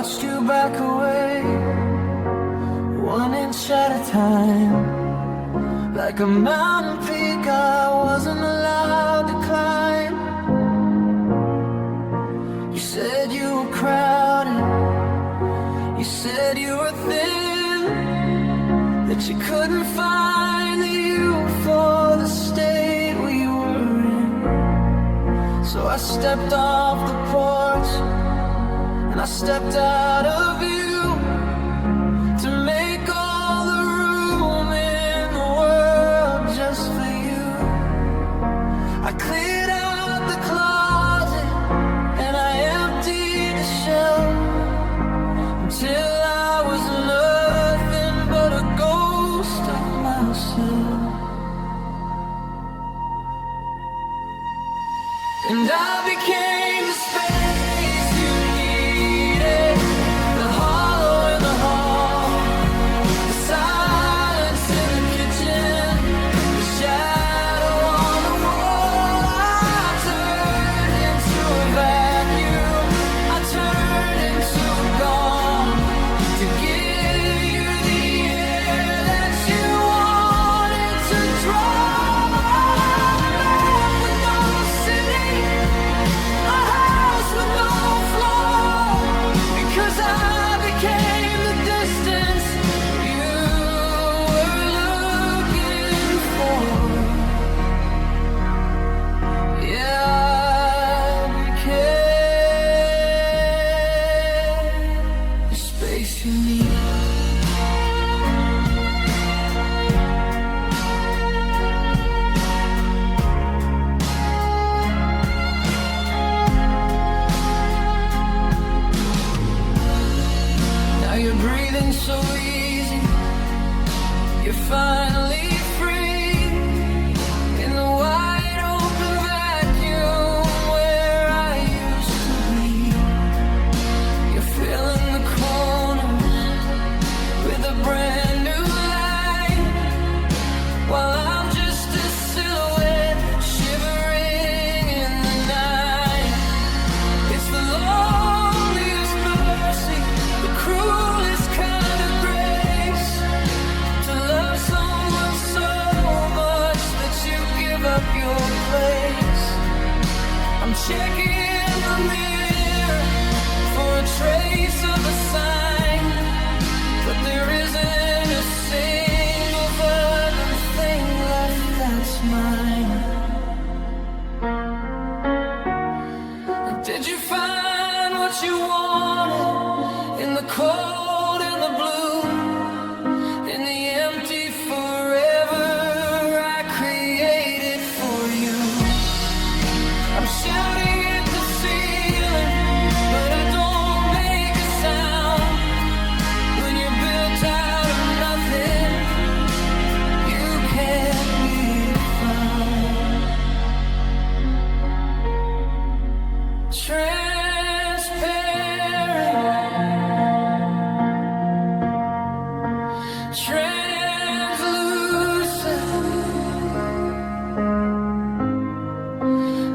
watched you back away, 1 inch at a time, like a mountain peak I wasn't allowed to climb. You said you were crowded, you said you were thin, that you couldn't find the you for the state we were in. So I stepped off the porch and I stepped out of you to make all the room in the world just for you. I cleared out the closet and I emptied the shelf until I was nothing but a ghost of myself. And I became the space you needed, the hollow in the hall, the silence in the kitchen, the shadow on the wall. I turned into a vacuum, I turned into a gong, to give you the air that you wanted to draw. With no city, a house with no floor, because I became the distance you were looking for. Yeah, I became the space you need. Now you're breathing so easy, you're finally free in the wide open vacuum where I used to be. You're filling the corners with a brand new light, while I'm just a silhouette shivering in the night. It's the loneliest mercy, the cruelest kind of grace, to love someone so much that you give up your place. I'm checking the mirror for a trace of a sign, but there isn't a single other thing left that's mine. Did you find what you wanted in the cold and the blue, in the empty forever I created for you? I'm shouting at the ceiling, but I don't make a sound. When you're built out of nothing, you can't be found. Transparent, translucent,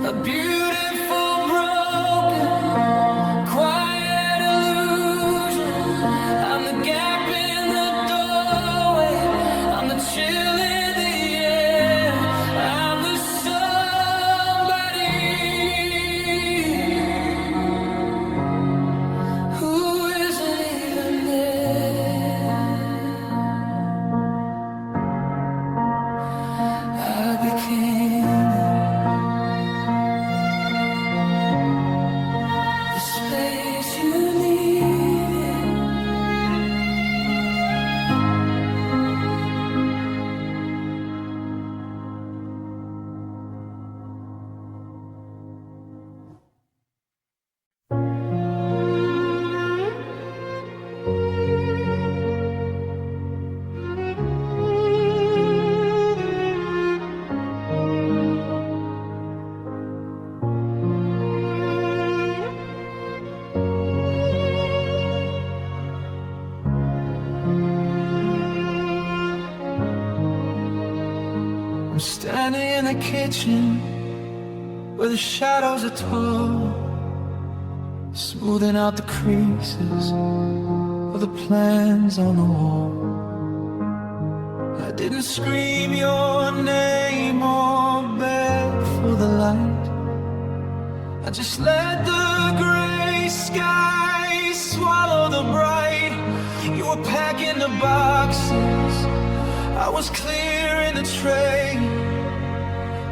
a beautiful broken, quiet illusion. I'm the gap in the doorway, I'm the chill in the air, I'm the somebody who isn't even there. I became the space you needed. I'm standing in the kitchen where the shadows are tall, smoothing out the creases of the plans on the wall. I didn't scream your name or beg for the light. I just let the gray sky swallow the bright. You were packing the boxes, I was clearing the tray,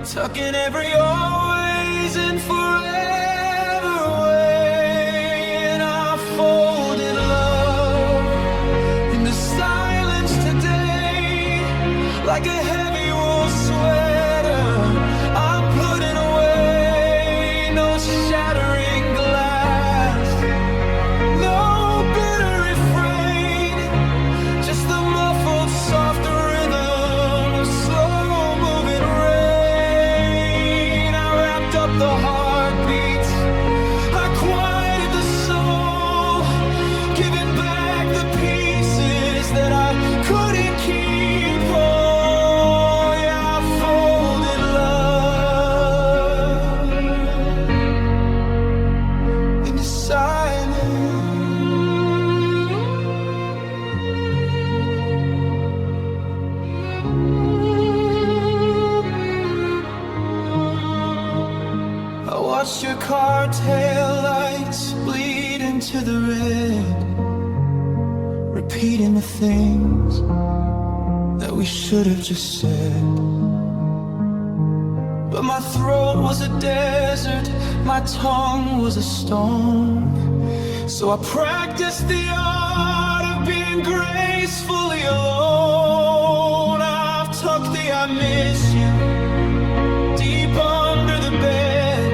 tucking every always and forever away. And I folded love into silence today, like a heavy wool sweater I'm putting away. No shattering glass, no bitter refrain, just the muffled soft rhythm of slow-moving rain. I wrapped up the heartbeats, I quieted the soul, giving back the pieces that I couldn't keep. Oh, yeah, I folded love into silence. I watched your car tail lights bleed into the red, repeating the things that we should have just said. But my throat was a desert, my tongue was a storm. So I practiced the art of being gracefully alone. I've tucked the I miss you deep under the bed,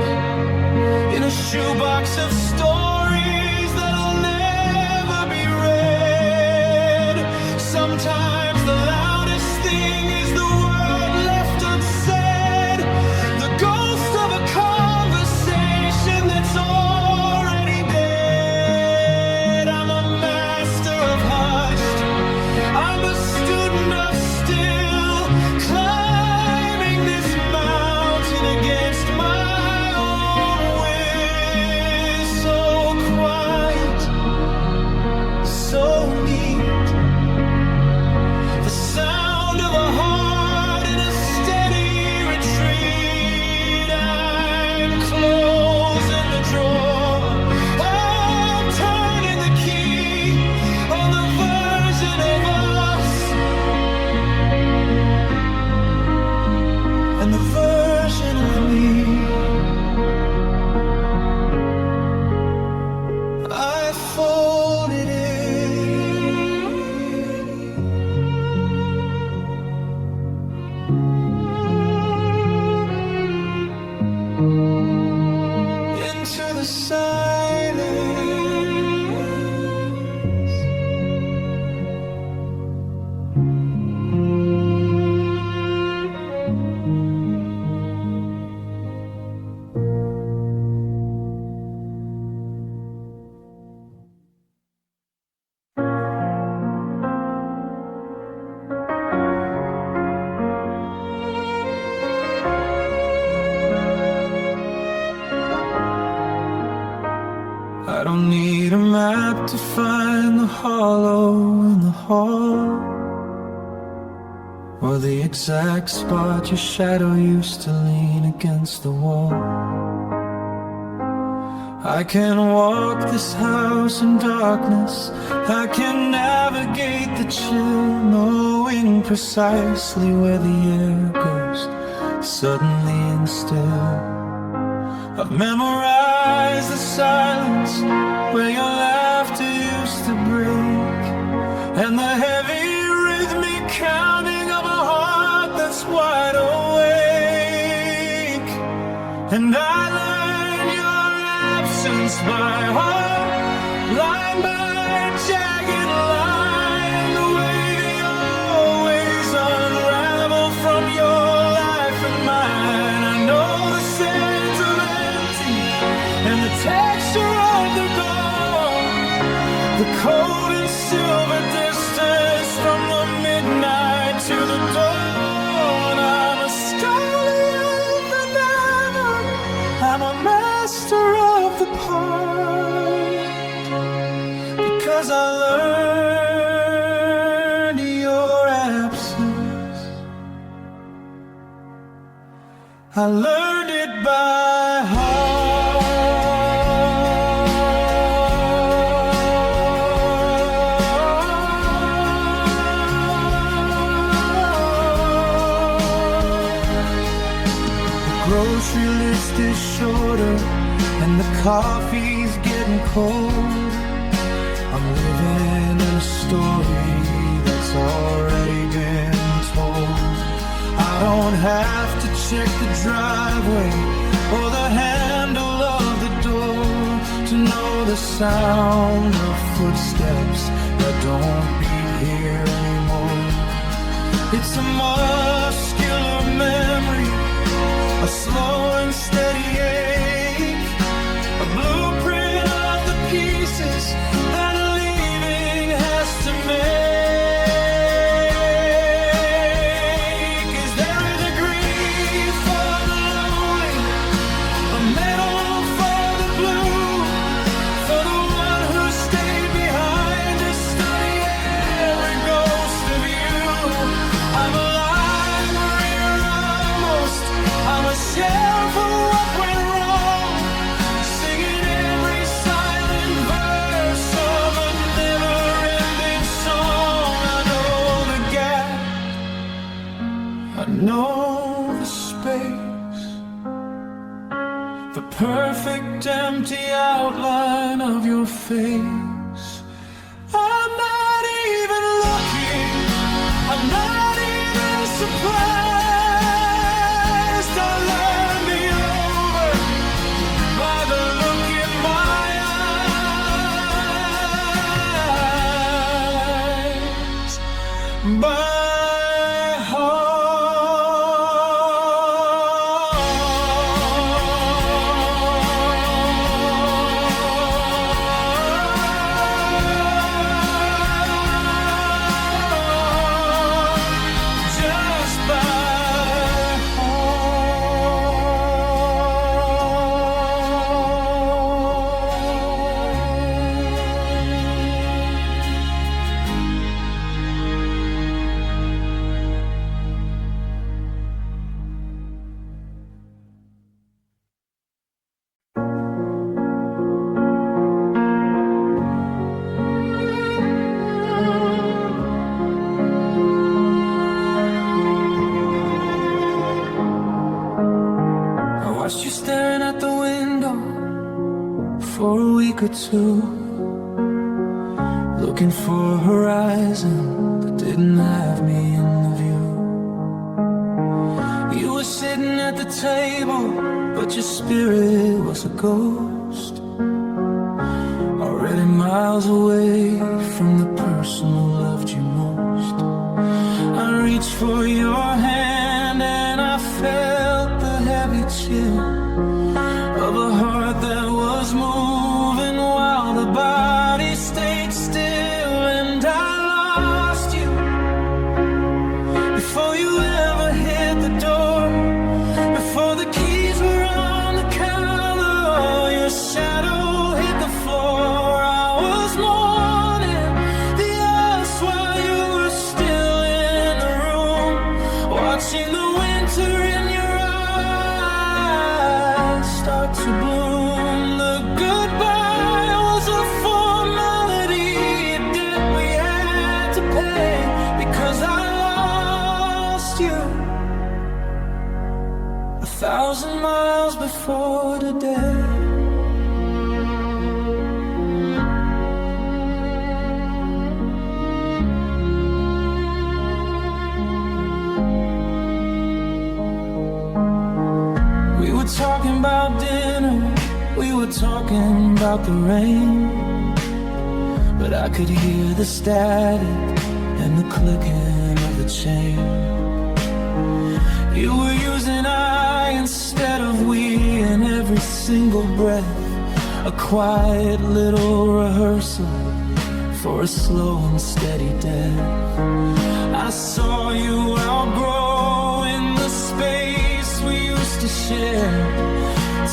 in a shoebox of stories that'll never be read. Sometimes the loudest thing is the word left unsaid, the ghost of a conversation that's already dead. I'm a master of hushed, I'm a student of still, climbing this mountain against my own will. So quiet, so neat, the sound of a heart in a steady retreat. I'm closing the drawer, I'm turning the key on the version of us and the version of me I folded into the silence. I don't need a map to find the hollow in the hall, or the exact spot your shadow used to lean against the wall. I can walk this house in darkness, I can navigate the chill, knowing precisely where the air goes, suddenly and still. I've memorized the silence where your laughter used to break, and the heavy rhythmic counting of a heart that's wide awake. And I learned your absence by heart, line by jagged line, the way they always unravel from your life and mine. I know the sense of empty and the texture of the gold, the cold and silver distance from the midnight to the dawn. I'm a scholar of the never, I'm a master of the past. 'cause I learned your absence. I learned it by grocery list is shorter and the coffee's getting cold. I'm living in a story that's already been told. I don't have to check the driveway or the handle of the door to know the sound of footsteps that don't beat here anymore. It's a muscular memory, a slow and steady ache, a blueprint of the pieces that leaving has to make. Is there a degree for the lonely, a medal for the blue, for the one who stayed behind to study every ghost of you? I'm alive, we're almost, I'm a shell for what went wrong, singing every silent verse of a never-ending song. I know the gap, I know the space, the perfect empty outline of your face. I'm not even looking, I'm not even surprised. I learned the over by the look in my eyes, by just by I watched you staring at the window for a week or two, looking for a horizon that didn't have me in the view. You were sitting at the table, but your spirit was a ghost, already miles away from the person who loved you most. I reached for your hand and I felt the heavy chill of a heart that was moving while the body stayed still. And I lost you before you ever hit the door, before the keys were on the counter or your shadow hit the floor. I was mourning the us while you were still in the room, watching the winter in your eyes start to bloom. The goodbye was a formality, a debt we had to pay, because I lost you 1,000 miles before today. We were talking about dinner, we were talking about the rain, but I could hear the static and the clicking of the chain. You were using I instead of we in every single breath, a quiet little rehearsal for a slow and steady death. I saw you outgrowing the space we used to share,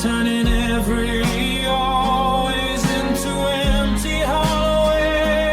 turning every always into empty hollow air.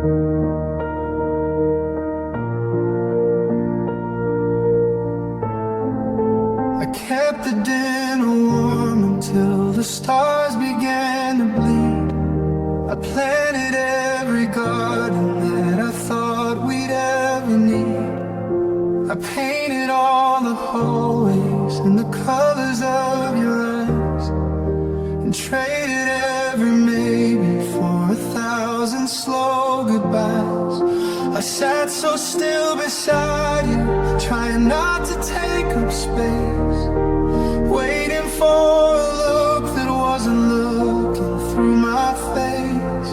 I kept the dinner warm until the stars began to bleed. I planted every garden that I thought we'd ever need. I painted all the hallways in the colors of your eyes, and traded every maybe for 1,000 slow goodbyes. I sat so still beside you, trying not to take up space, waiting for a look that wasn't looking through my face.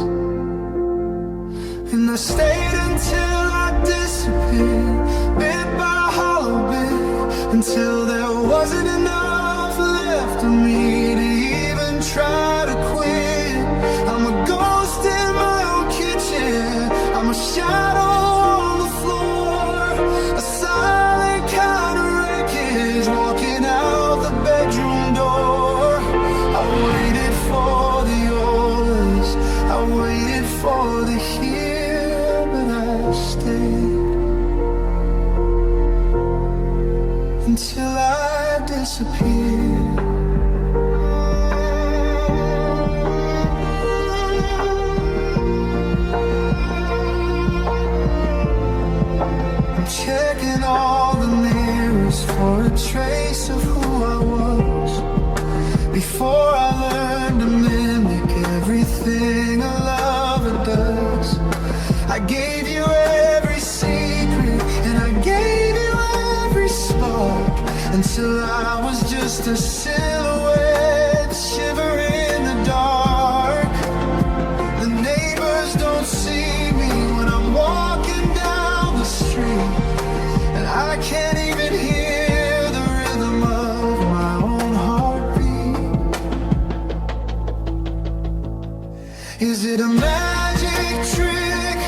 And I stayed until I disappeared, bit by hollow bit, until there wasn't enough left of me to even try to quit. I'm a ghost in my own kitchen, I'm a shadow on the floor, a silent kind of wreckage walking out the bedroom door. I waited for the yours, I waited for the here, but I stayed until I disappeared. I'm checking all the mirrors for a trace of who I was, before I learned to mimic everything a lover does. I gave you every secret, and I gave you every spark, until I was just a silhouette shivering in the dark. The neighbors don't see me when I'm walking down the street, and I can't even hear the rhythm of my own heartbeat. Is it a magic trick,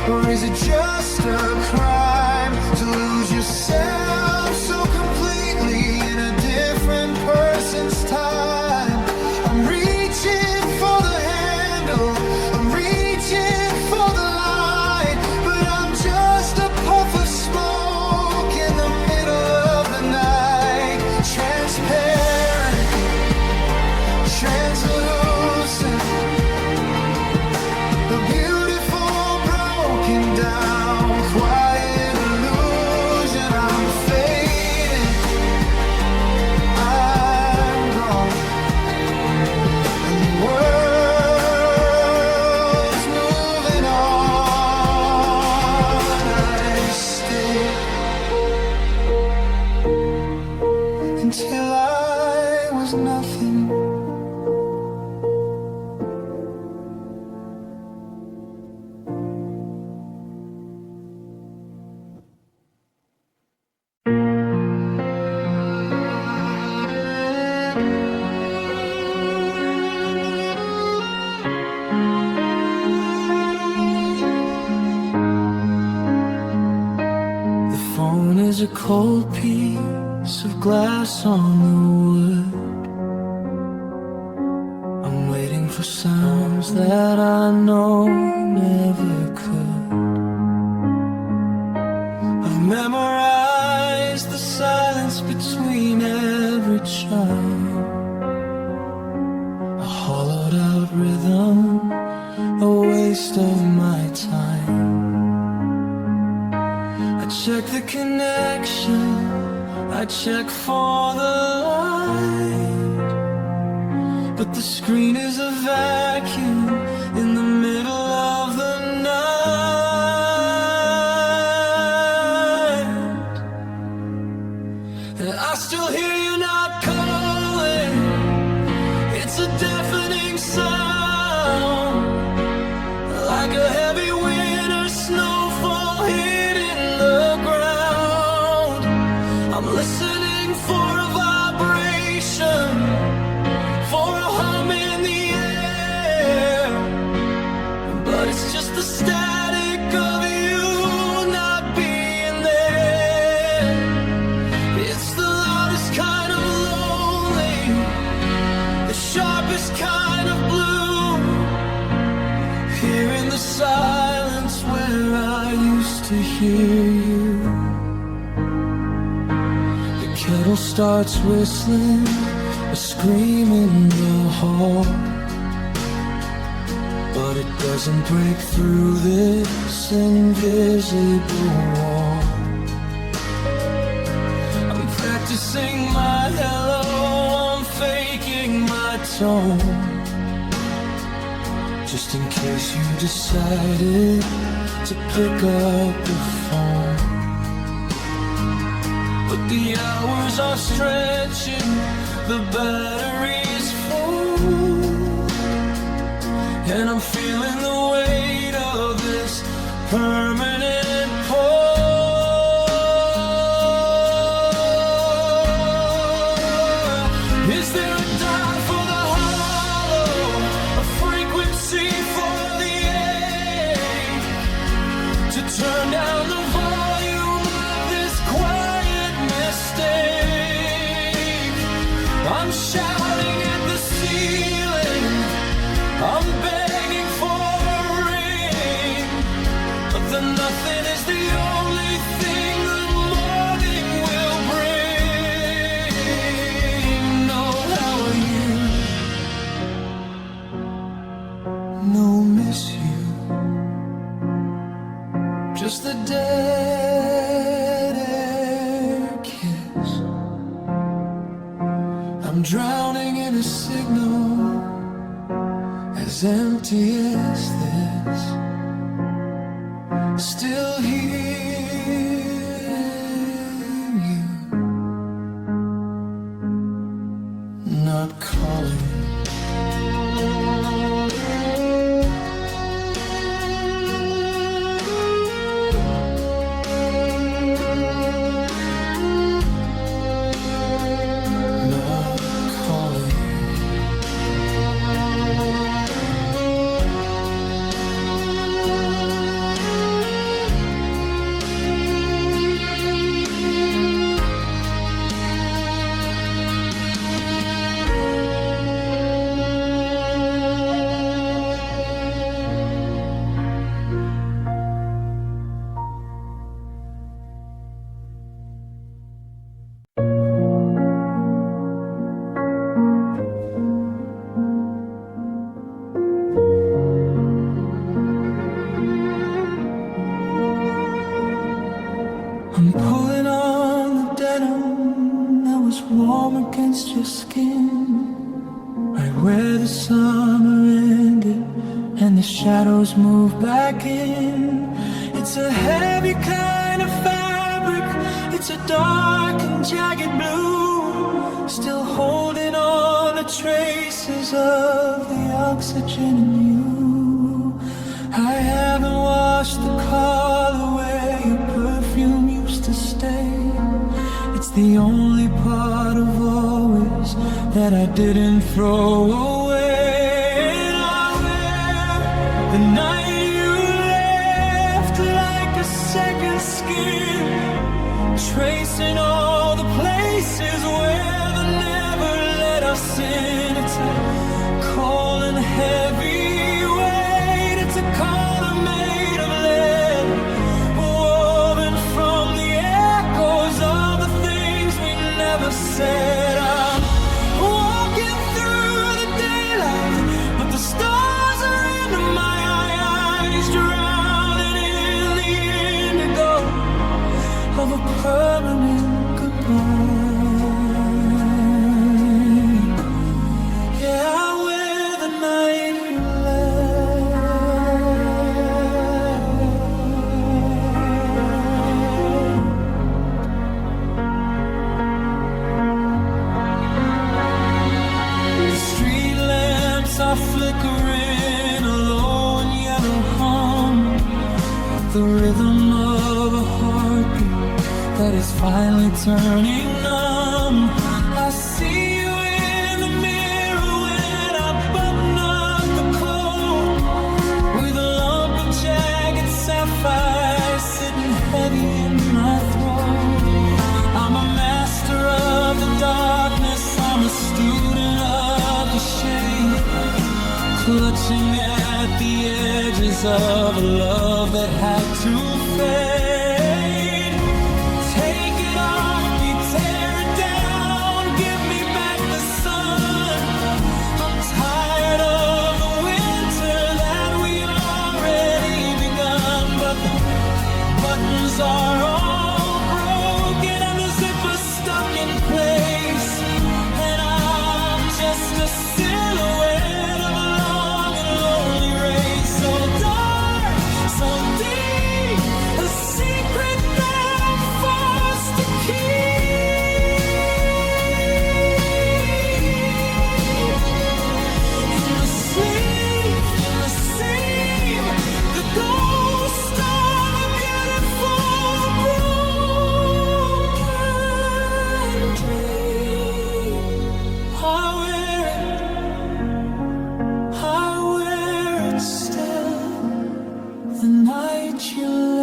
or is it just a crime to lose yourself so completely in a different person's time? I'm reaching for the handle, I'm reaching for the light, but I'm just a puff of smoke in the middle of the night. Transparent, translucent, a beautiful broken down quiet illusion. I'm fading, I'm gone, and the world's moving on. I stayed until I was nothing. The phone is a cold piece of glass on the wood. I'm waiting for sounds that I know never could. I've memorized the silence between every child, a hollowed out rhythm, a waste of my time. I check the connection, I check for the light, but the screen is a vacuum in the middle of the night. And I still hear you not calling, it's a deafening sound, like a heavy winter snowfall hitting the ground. I'm listening for a vibration, for a hum in the air, but it's just the static of you not being there. It's the loudest kind of lonely, the sharpest kind of blue, here in the silence to hear you. The kettle starts whistling, a scream in the hall, but it doesn't break through this invisible wall. I'm practicing my hello, I'm faking my tone, just in case you decided to pick up the phone. But the hours are stretching, the battery's full, and I'm feeling the weight of this permanent pull. Is there a dot for the hollow, a frequency for the ache, to turn down the volume of this quiet mistake? I'm shouting at the ceiling, I'm begging for a ring, but the nothing is the only thing the morning will bring. No, how are you? No, miss you. Just the dead air kiss. I'm drowning in a signal as empty as this, still hearing you, not calling. Not calling. I'm pulling on the denim that was warm against your skin, right where the summer ended and the shadows move back in. It's a heavy kind of fabric, it's a dark and jagged blue, still holding on to traces of the oxygen in you. I haven't washed the color where your perfume used to stay. It's the only part of always that I didn't throw away. And I wear the night you left like a second skin, tracing all the places where they never let us in. It's a cold and heavy weight, it's a color made of lead, woven from the echoes of the things we never said. I'm walking through the daylight, but the stars are into my eyes, drowning in the indigo of a permanent goodbye. Yeah, I wear the night you left. The street lamps are flickering, a low and yellow hum, the rhythm of a heartbeat that is finally turning numb. I see you in the mirror when I button up the coat, with a lump of jagged sapphire sitting heavy in my throat. I'm a master of the darkness, I'm a student of the shade, clutching at the edges of a love that had to fade. locks are all broken and the zipper's stuck in place, and I'm just a silhouette of a long and lonely race. So dark, so deep, a secret that I'm forced to keep. In the sleep, in the seam, the ghost of a beautiful broken dream. I wear it still, the night you left.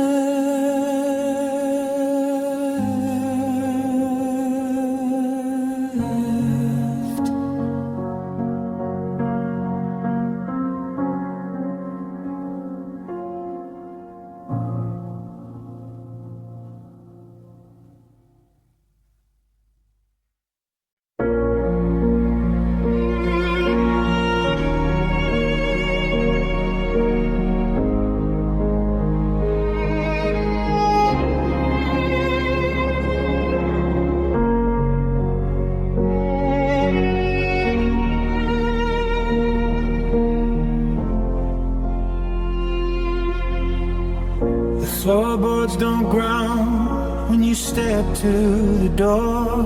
The floorboards don't ground when you step to the door.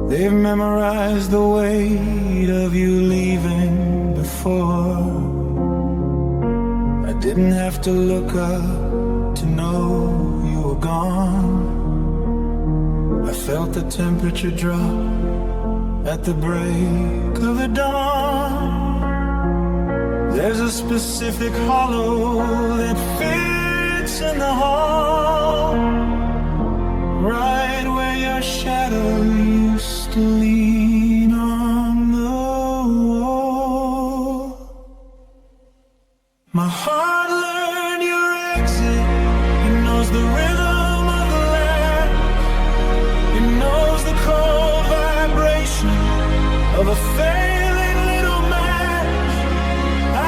They've memorized the weight of you leaving before. I didn't have to look up to know you were gone. I felt the temperature drop at the break of the dawn. There's a specific hollow that fits in the hall, right where your shadow used to lean on the wall. My heart learned your exit. It knows the rhythm of the land. It knows the cold vibration of a failing little match.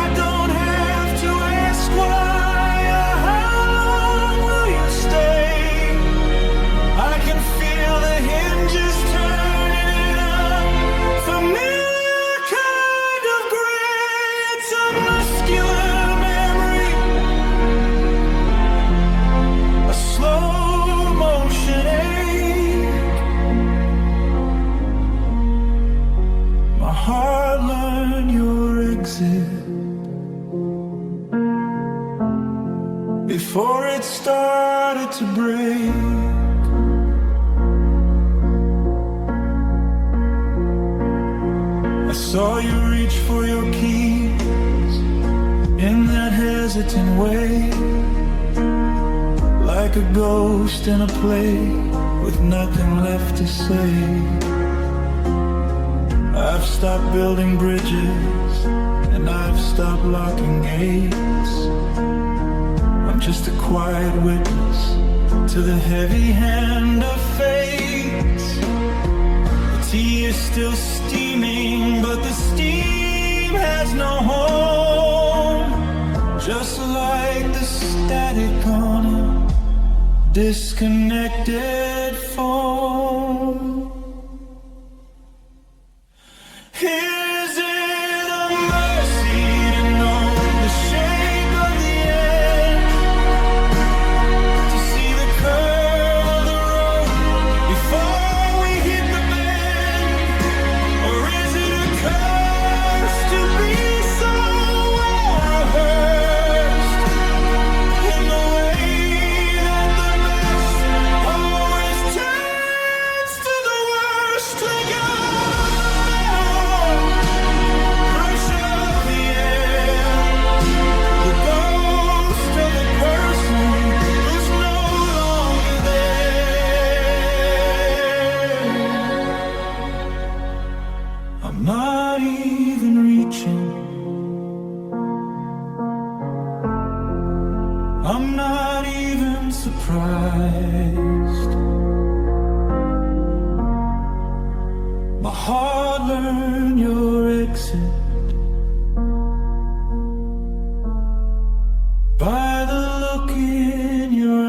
I don't have to ask why or how long will you stay. I can feel the hinges turning up. Familiar kind of gray. It's a muscular memory, a slow motion ache. My heart learned your exit before it started to break. I saw you reach for your keys in that hesitant way, like a ghost in a play with nothing left to say. I've stopped building bridges and I've stopped locking gates. I'm just a quiet witness to the heavy hand of fate. The tea is still steaming, but the steam has no home. Just like the static on a disconnected phone. Is it a mercy to know the shape of the end, to see the curve of the road before we hit the bend? Or is it a curse to be so well rehearsed in the way that the best always turns to the worst? Let go. I'm not even reaching. I'm not even surprised. My heart learned your exit by the look in your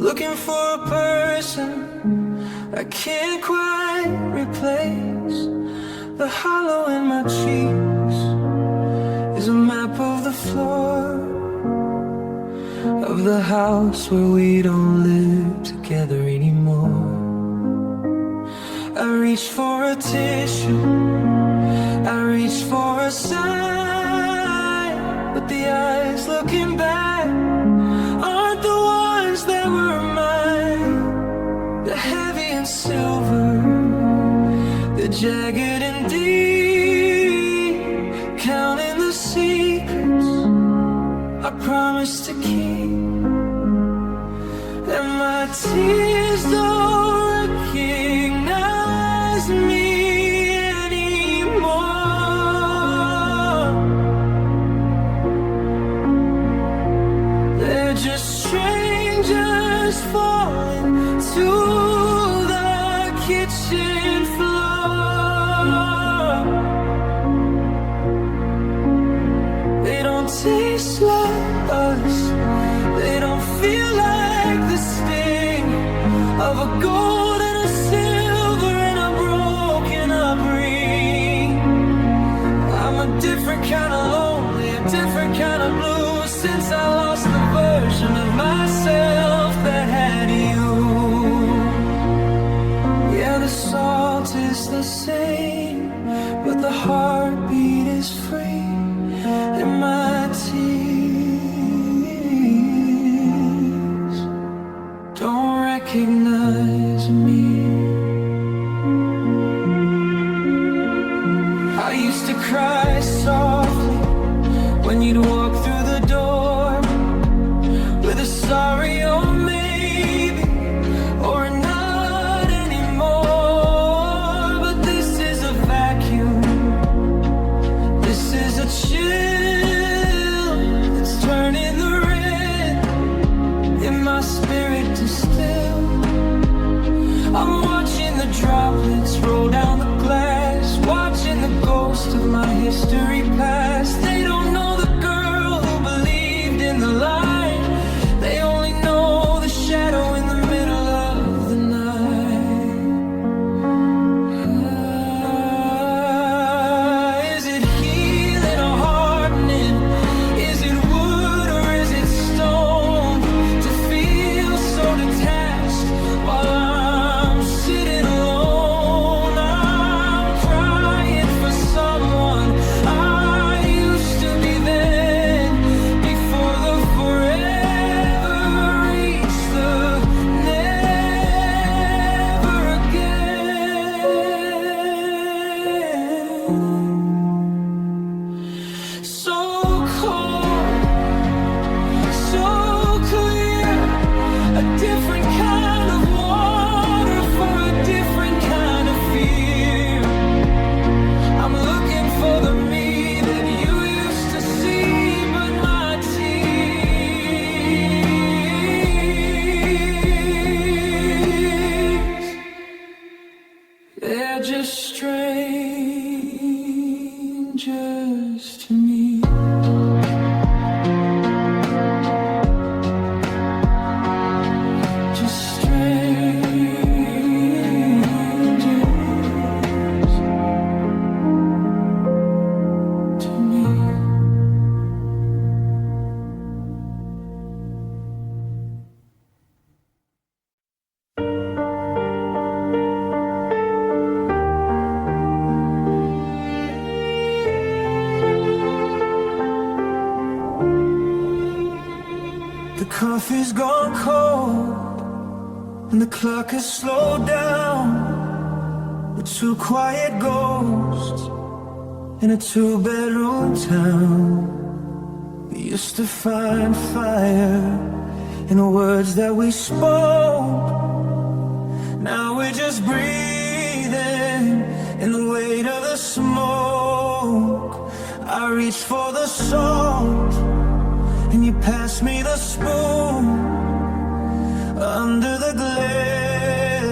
looking for a person I can't quite replace. The hollow in my cheeks is a map of the floor of the house where we don't live together anymore. I reach for a tissue, I reach for a sign, but the eyes looking back aren't the ones that were mine. They're heavy and silver, they're jagged and deep, counting the secrets I promised to keep. And my tears don't recognize me anymore. They're just strangers falling to the kitchen floor. They don't taste like us, they don't feel like the sting of a gold and a silver and a broken up ring. I'm a different kind of lonely, a different kind of blue, since I lost the version of myself that had you. Yeah, the salt is the same, but the heartbeat is free. And my tears don't recognize me. I used to cry softly when you'd walk through the door with a sorry or maybe or not anymore. But this is a vacuum, this is a chill, it's turning the red in my spirit to still. I'm watching the droplets roll down the glass, watching the ghost of my history pass. They don't know the girl who believed in the light, they only know the shadow in the middle of the night. Is it healing or hardening? Is it wood or is it stone? To feel so detached while I'm sitting alone. I'm crying for someone I used to be then, before the forever reached the never again. So cold, so clear, a different kind of water for a different kind of fear. I'm looking for the me that you used to see, but my tears, they're just strangers to me. Just strangers to me. The coffee's gone cold and the clock has slowed down. We're two quiet ghosts in a two-bedroom town. We used to find fire in the words that we spoke. Now we're just breathing in the weight of the smoke. I reach for the salt and you pass me the spoon. Under the glare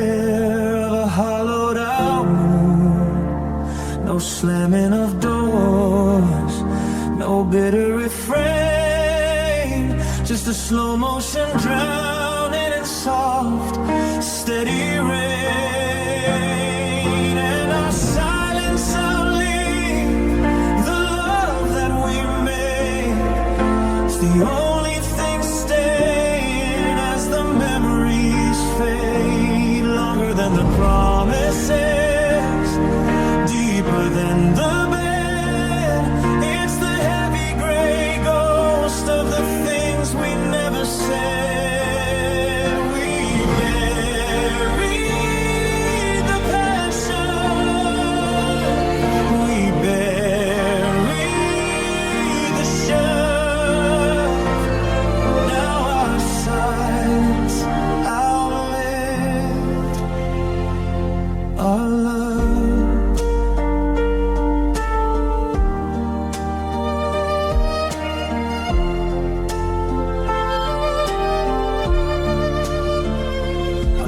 of a hollowed out moon, no slamming of doors, no bitter refrain, just a slow motion drowning in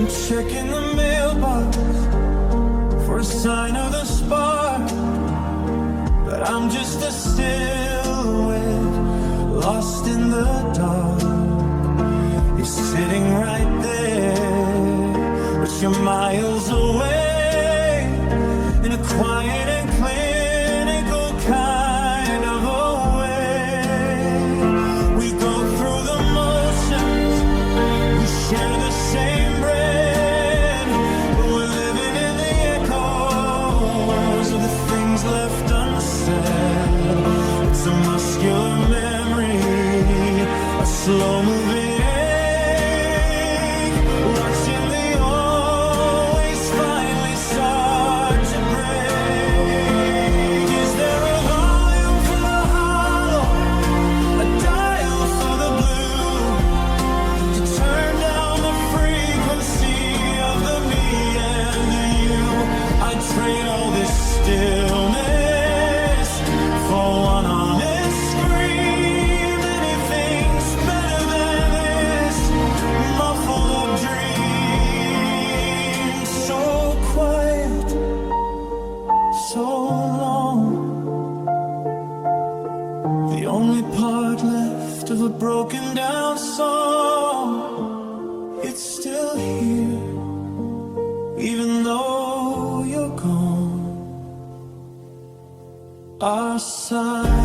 checking the mailbox for a sign of the spark, but I'm just a silhouette lost in the dark. You're sitting right there, but you're miles away, in a quiet and clinical kind of a way. We go through the motions, we share the same bread, but we're living in the echoes of the things left unsaid. It's a muscular memory, a slow-moving broken down song. It's still here, even though you're gone. Our silence.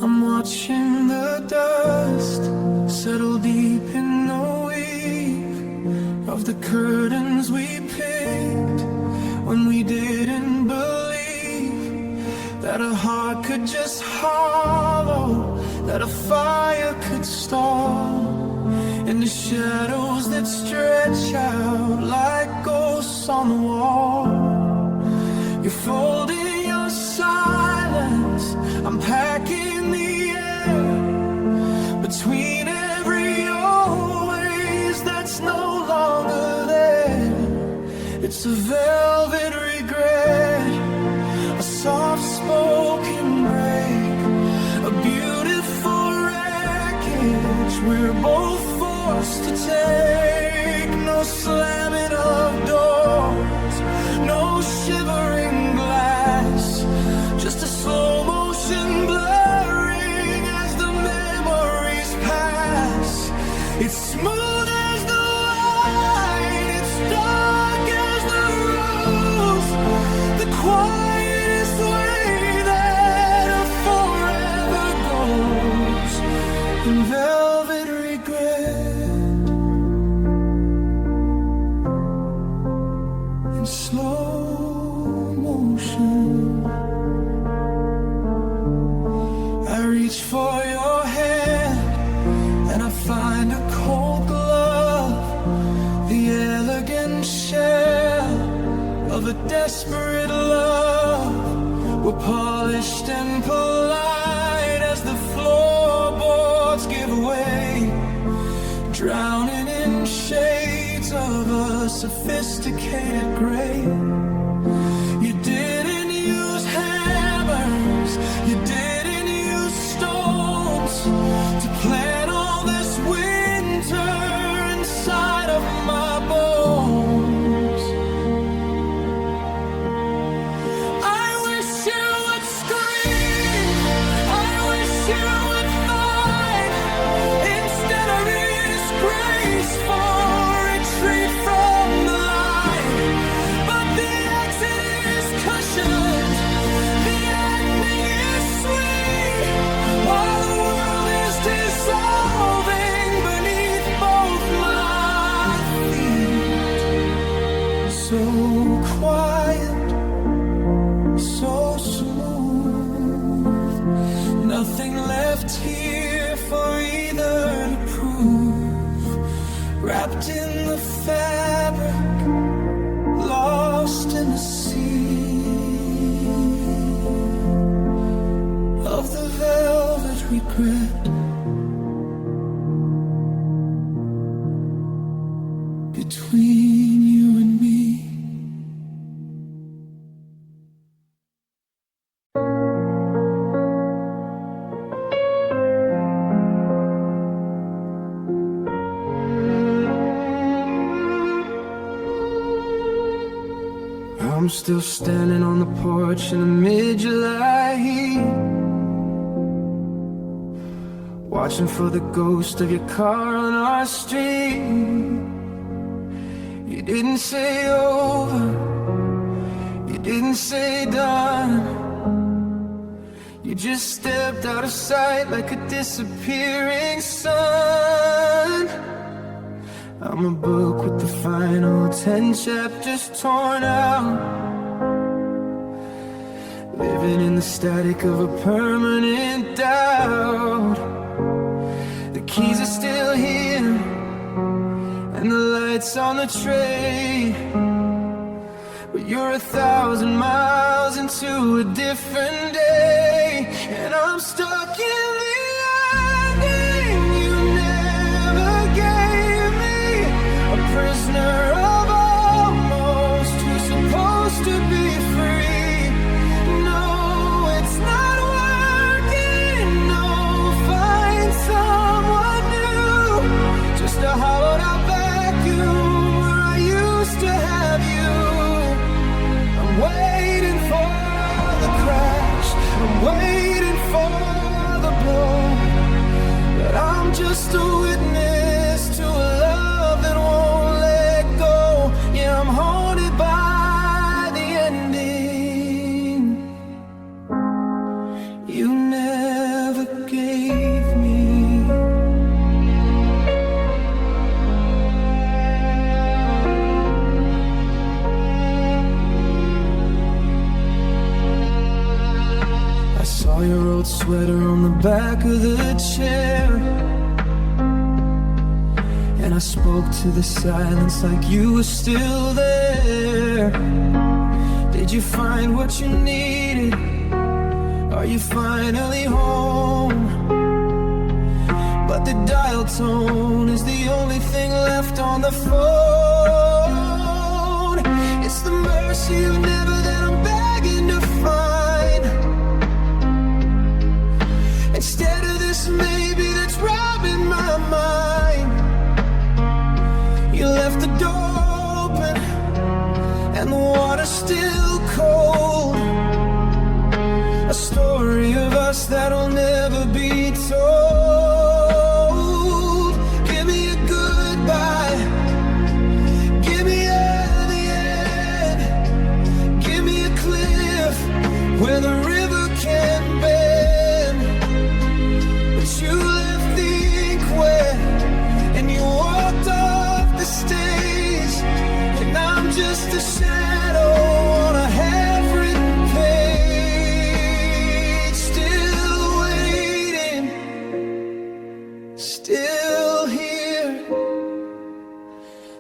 I'm watching the dust settle deep in the weave of the curtains we picked when we didn't believe that a heart could just hollow, that a fire could stall, in the shadows that stretch out like ghosts on the wall. You're folding your silence, I'm packing the air between every always that's no longer there. It's a velvet regret, a soft-spoken break, a beautiful wreckage we're both forced to take. No slamming of doors, no shivering glass, just a slow motion blurring as the memories pass. It's smooth as the wine, it's dark as the rose, the quietest way that a forever goes, in velvet regret, in slow motion. I reach for your hand and I find a cold glove, the elegant shell of a desperate love. We're polished and polite as the floorboards give way, drowning in shades of a sophisticated gray. You didn't use hammers, you didn't use stones to plant all this winter inside of my bones. I wish you would scream, I wish you would fight, instead of this graceful retreat from the light. But the wrapped in the fabric, lost in the sea of the velvet regret between you and me. I'm still standing on the porch in the mid-July heat, watching for the ghost of your car on our street. You didn't say over, you didn't say done. You just stepped out of sight like a disappearing sun. I'm a book with the final 10 chapters torn out, living in the static of a permanent doubt. The keys are still here and the lights on the tray, but you're 1,000 miles into a different day, and I'm stuck in the ending you never gave me. A prisoner of almost, who's supposed to be free. No, it's not working. No, find someone new. Just a hollowed out vacuum where I used to have you. I'm waiting for the crash, I'm waiting for the blow, but I'm just a witness to a love that won't let go. Yeah, I'm haunted by the ending you never gave me. I saw your old sweater on the back of the chair, and I spoke to the silence like you were still there. Did you find what you needed? Are you finally home? But the dial tone is the only thing left on the phone. It's the mercy of never that I'm begging to find, instead of this maybe that's robbing my mind. You left the door open and the water's still cold, a story of us that'll never be told. Give me a goodbye, give me the end, give me a cliff where the river can bend. But you left the ink wet and you walked off the stage, and I'm just a shadow on a half-written page. Still waiting, still here.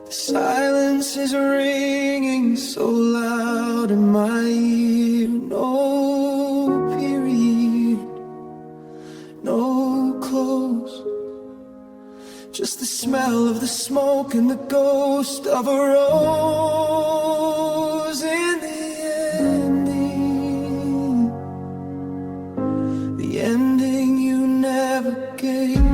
The silence is ringing so loud in my ear. No period, no close, just the smell of the smoke and the ghost of a rose in the ending you never gave me.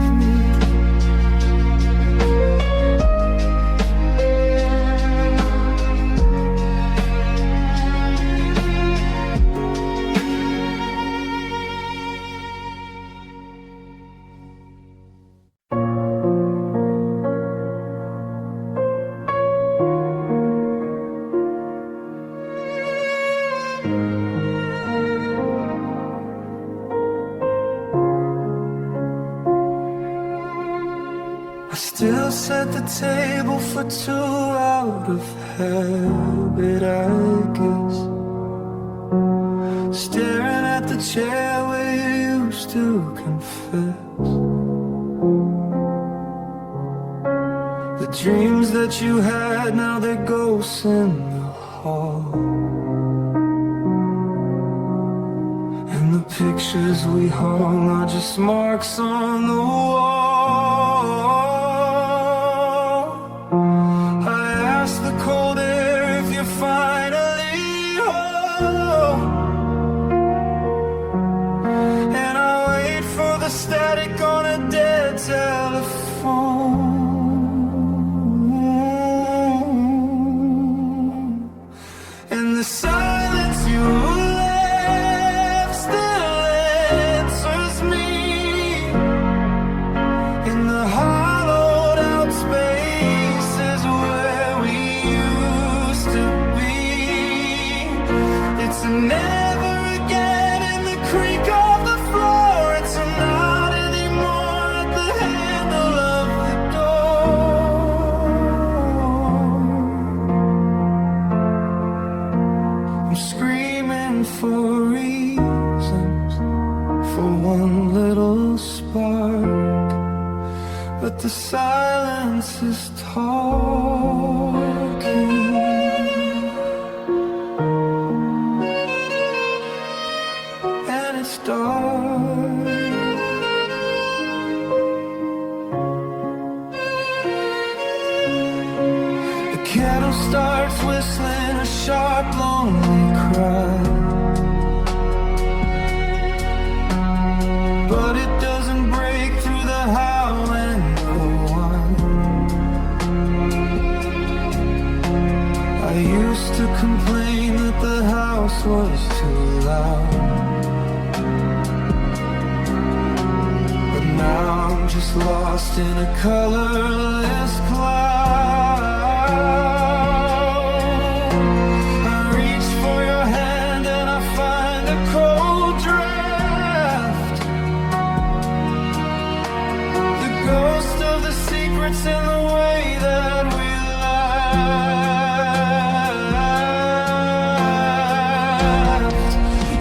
Still set the table for two out of habit, I guess. Staring at the chair where you used to confess. The dreams that you had, now they're ghosts in the hall. And the pictures we hung are just marks on the wall. I ask the cold air if you're finally home, and I wait for the static on a dead telephone. And the silence you left still answers me in the hollowed out spaces where we used to be. It's a never again in the creak of the floor. It's a not anymore at the handle of the door. I'm screaming for reasons, for one little spark, but the silence is talking, and it's dark. The kettle starts whistling a sharp, lonely cry, but it doesn't break through the howl and the whine. I used to complain that the house was too loud, but now I'm just lost in a colorless cloud. I reach for your hand and I find a cold draft, the ghost of the secrets in the way that we laughed.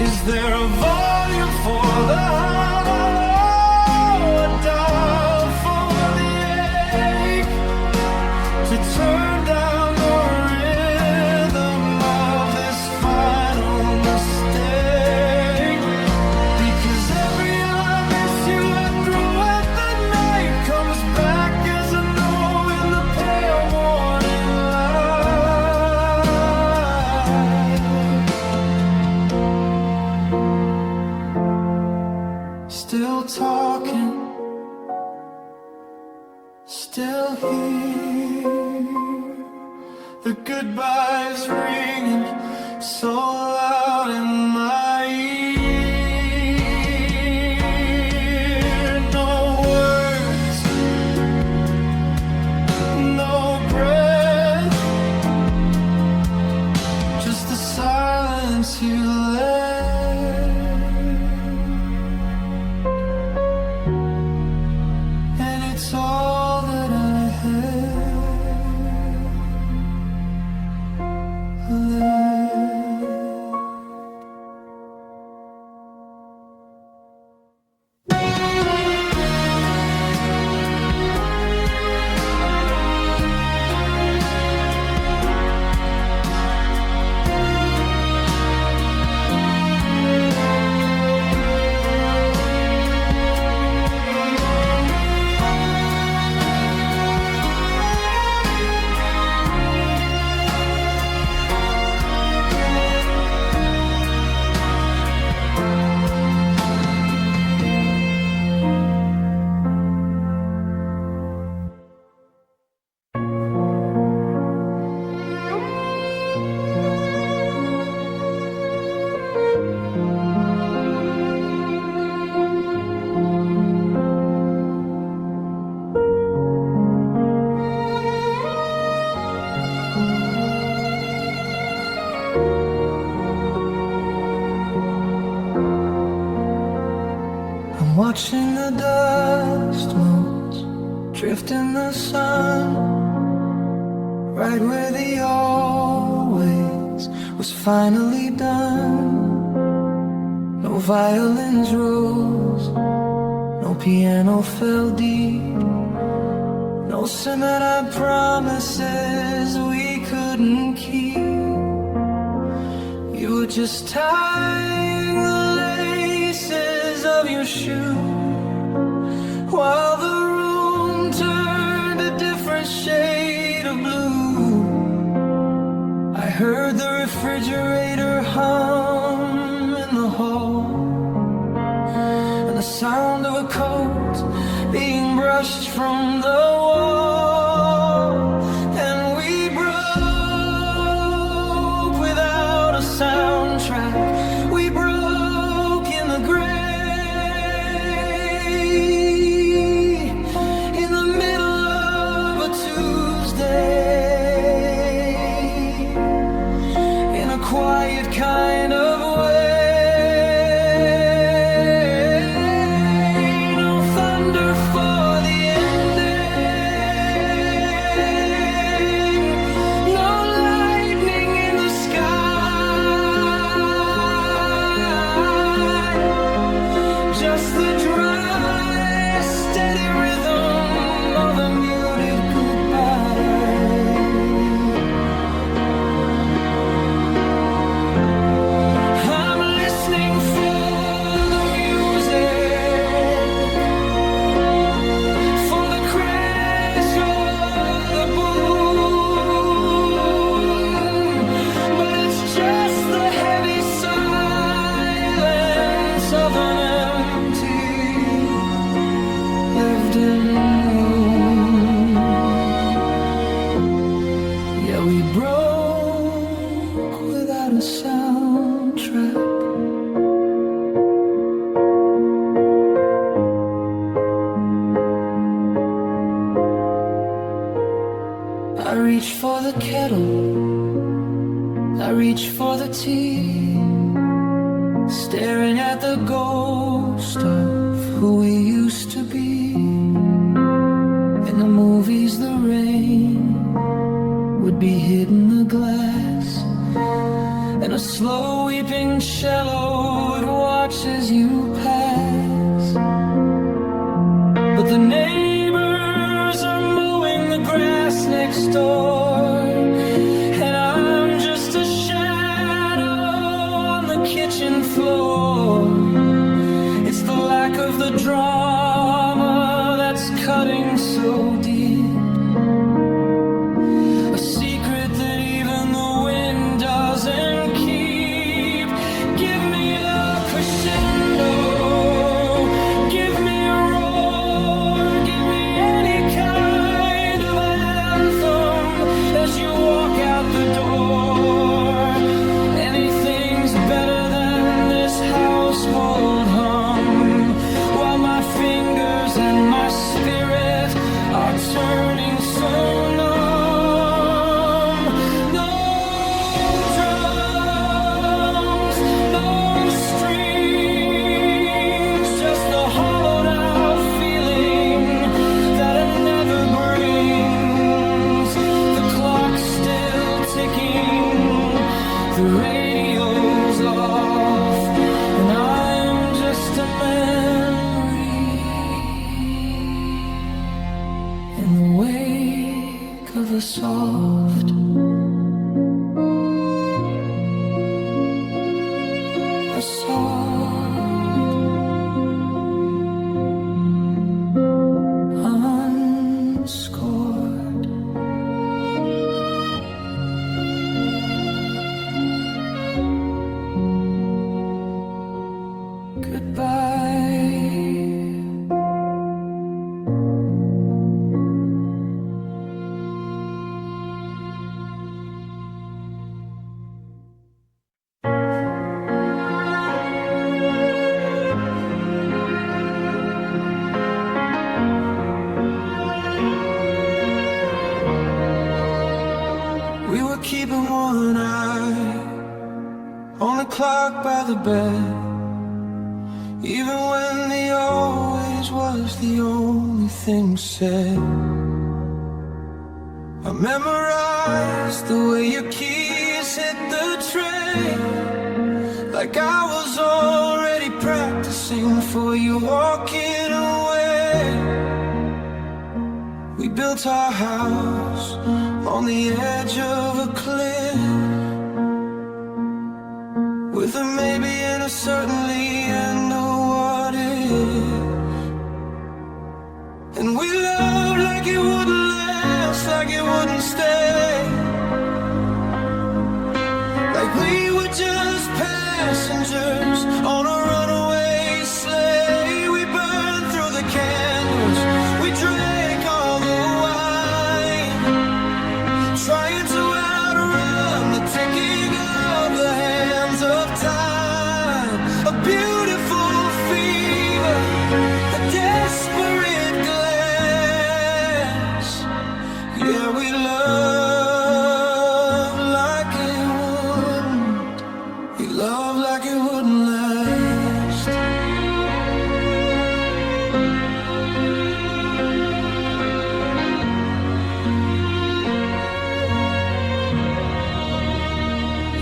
Is there a volume for the hollow, a dial for the ache, to turn down the rhythm of this final mistake? Because every I miss you and through at the night comes back as a no in the pale morning light. Still talking, still here, the goodbyes ringing so loud in my ear. No words, no breath, just the silence you left. And it's all that I have left. Watching the dust motes drift in the sun, right where the always was finally done. No violins rose, no piano fell deep, no sentimental promises we couldn't keep. You were just tying the laces of your shoe while the room turned a different shade of blue. I heard the refrigerator hum in the hall, and the sound of a coat being brushed from the wall. And we broke without a soundtrack. We broke in the gray, in the middle of a Tuesday, in a quiet kind of way. No thunder for the ending, no lightning in the sky, just the dry, steady rhythm of a muted goodbye. I'm listening for the music, for the crash or the boom, but it's just the heavy silence of an empty lived-in room. Yeah, we broke without a soundtrack. I reach for the kettle, I reach for the tea, staring at the ghost of who we used to be. In the movies, the rain would be hidden the glass, and a slow weeping cello would watch as you pass. But the neighbors are mowing the grass next door, and I'm just a shadow on the kitchen floor. It's the lack of the drama that's cutting so deep, a secret that even the wind doesn't keep. Give me a crescendo, give me a roar, give me any kind of anthem as you walk out the door. Anything's better than this household hum, while my fingers and my spirit are turning so numb. No drums, no strings, just the hollowed out feeling that it never brings. The clock's still ticking, the radio's off, and I'm just a memory in the wake of a soft, a soft unscored. Goodbye. We were keeping one eye on the clock by the bed, even when the always was the only thing said. I memorized the way your keys hit the tray, like I was already practicing for you walking away. We built our house on the edge of a cliff, with a maybe and a certainly and a what if. And we loved like it wouldn't last, like it wouldn't stay, like we were just passengers on a runaway sleigh. We burned through the candles, we drank all the wine, trying to outrun the ticking of the hands of time. A beautiful fever, a desperate glance. Yeah, we love like it wouldn't. We love like it wouldn't last.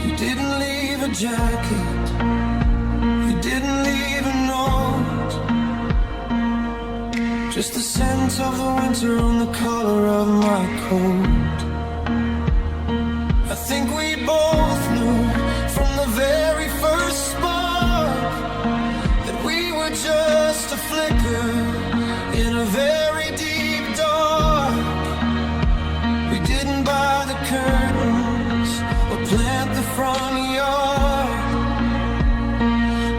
You didn't leave a jacket, you didn't leave a note, just the scent of the winter on the collar of my coat. I think we both knew from the very first spark that we were just a flicker in a very deep dark. We didn't buy the curtains or plant the front yard,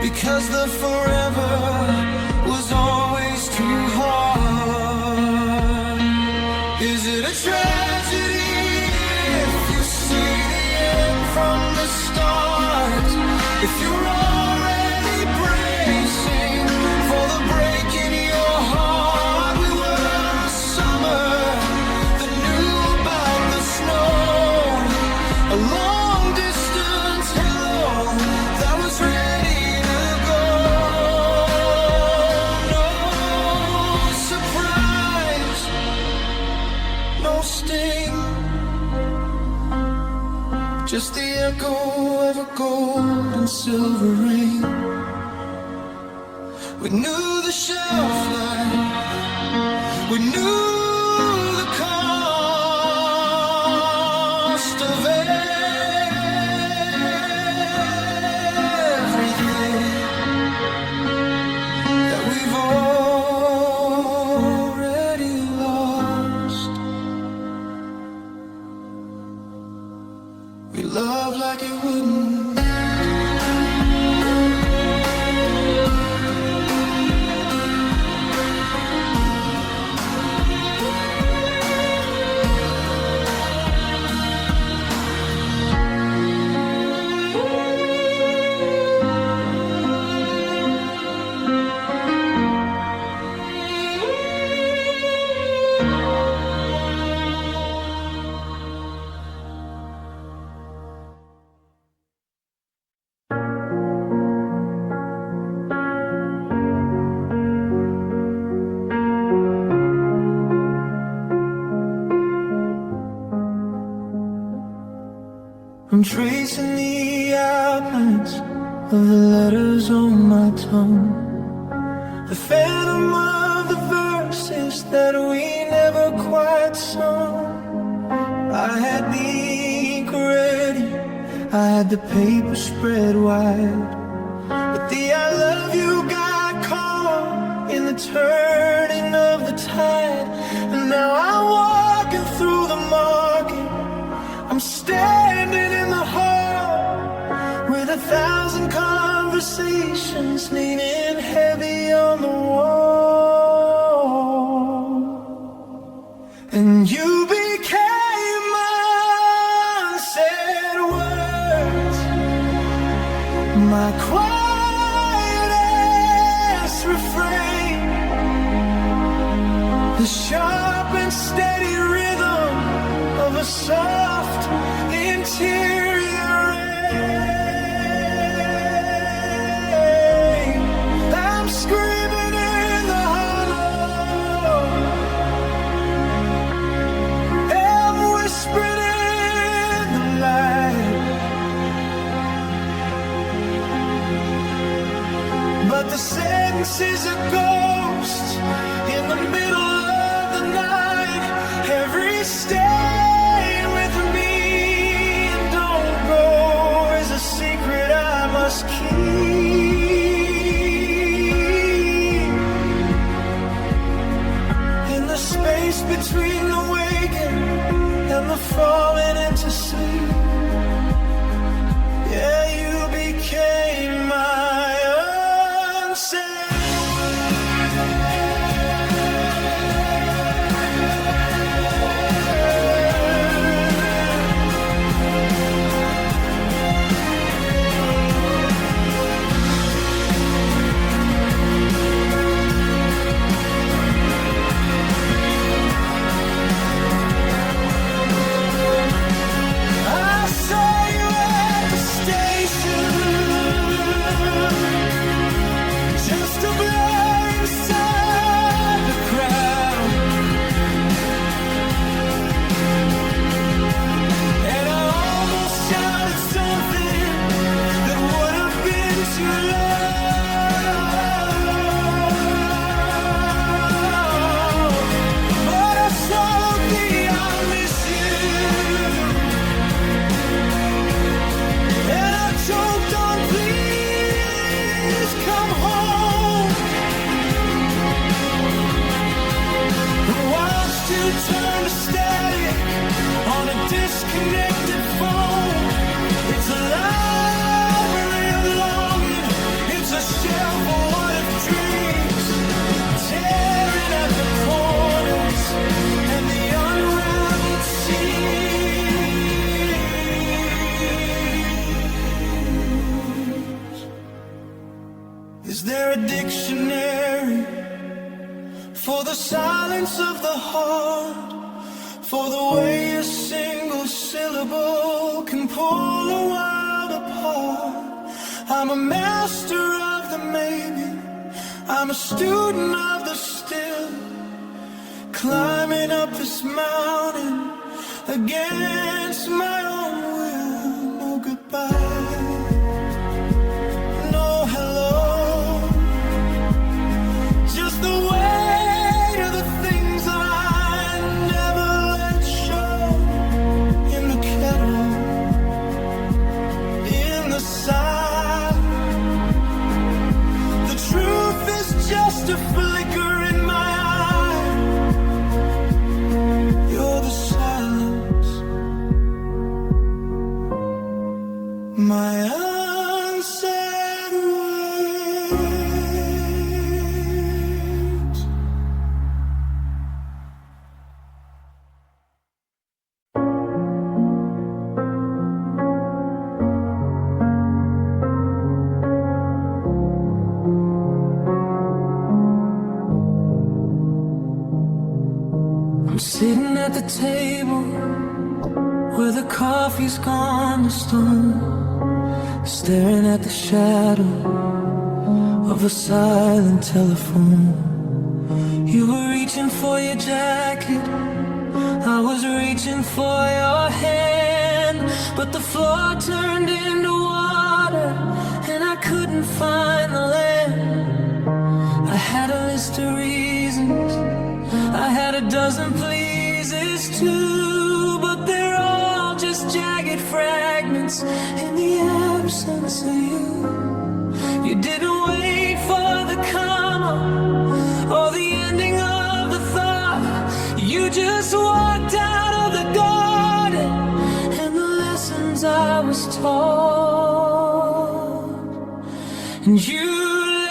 because the forever was always too hard. Is it a tragedy if you see the end from the start? If you're already bracing for the break in your heart? We were a summer that knew about the snow, a long distance hello that was ready to go. No surprise, no sting, just the echo of a gold and silver ring. We knew the shelf life, we knew the cost of everything that we've already lost. We love like it wouldn't. I'm tracing the outlines of the letters on my tongue, the phantom of the verses that we never quite sung. I had the ink ready, I had the paper spread wide, but the I love you got caught in the turning of the tide. And now I'm walking through the market, I'm standing in the hall with 1,000 conversations leaning heavy on the wall. And you became my unsaid words, my quietest refrain, the sharp and steady rhythm of a soft interior rain. I'm screaming in the hollow, I'm whispering in the light, but the sentence is a ghost in the middle of the night. falling into sleep. Yeah, you became my unsaid turn to static on a disconnected phone. It's a library of longing. It's a shelf of what if dreams, tearing at the corners and the unraveled seams. Is there a dictionary for the silence of the heart, for the way a single syllable can pull a world apart? I'm a master of the maybe, I'm a student of the still, climbing up this mountain against my own will. No goodbye, no hello, just the way just a flicker in my eye. You're the silence, my unsaid words. I'm sitting at the table where the coffee's gone to stone, staring at the shadow of a silent telephone. You were reaching for your jacket, I was reaching for your hand, but the floor turned into water and I couldn't find the land. I had a list of reasons, I had a dozen pleases too, but they're all just jagged fragments in the absence of you. You didn't wait for the comma or the ending of the thought. You just walked out of the garden and the lessons I was taught. And you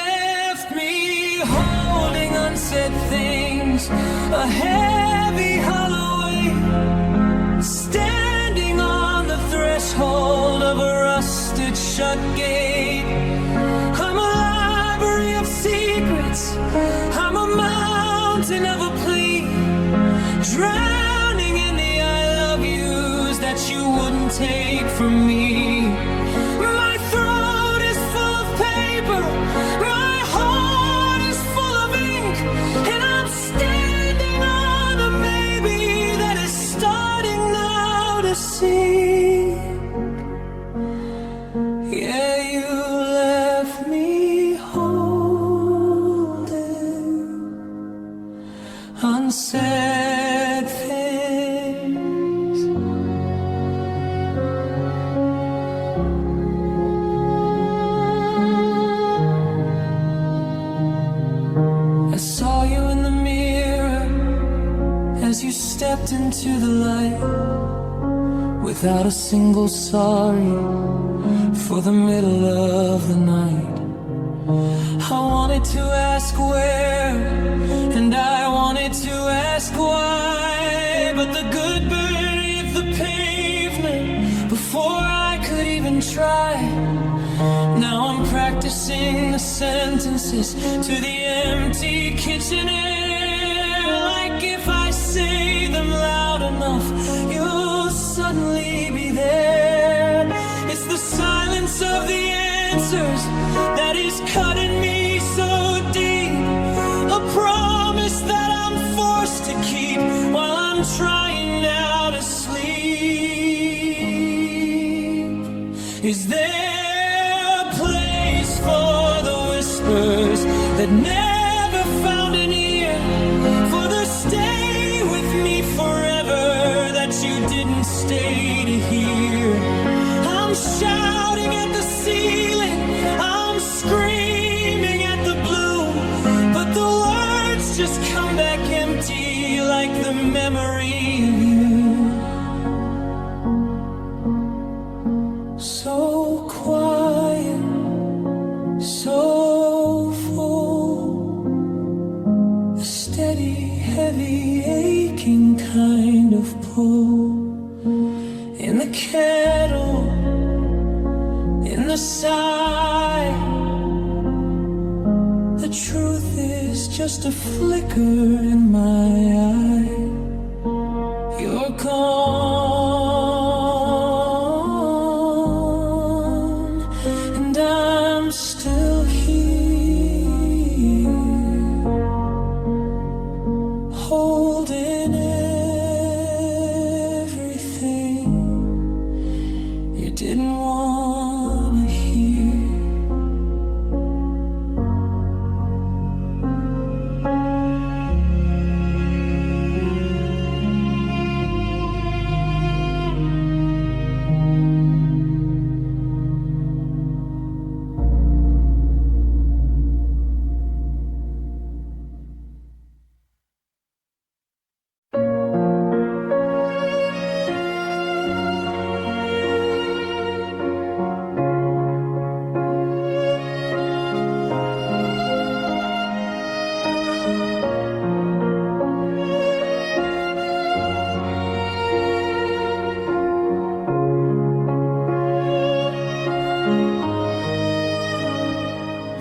left me holding unsaid things, a heavy hollow weight, standing on the threshold of a rusted shut gate. I'm a library of secrets, I'm a mountain of a plea, drowning in the I love yous that you wouldn't take from me. My throat is full of paper, my heart is full of ink, and I'm standing on a maybe that is starting now to sink. Yeah, you left me holding unsaid things. into the light without a single sorry for the middle of the night. I wanted to ask where, and I wanted to ask why, but the good bird hit the pavement before I could even try. Now I'm practicing the sentences to the empty kitchen air, like if I say them loud enough, you'll suddenly be there. It's the silence of the answers that is cutting me so deep, a promise that I'm forced to keep while I'm trying now to sleep. Is there a place for the whispers that never found an ear, for the stay with me forever that you didn't stay to hear? I'm shouting at the ceiling, I'm screaming at the blue, but the words just come back empty like the memory of you. So quiet, so full, a steady, heavy, aching kind of pull in the kettle, in the sigh. The truth is just a flicker in my eye. You're gone, and I'm still here, holding everything you didn't want to hear.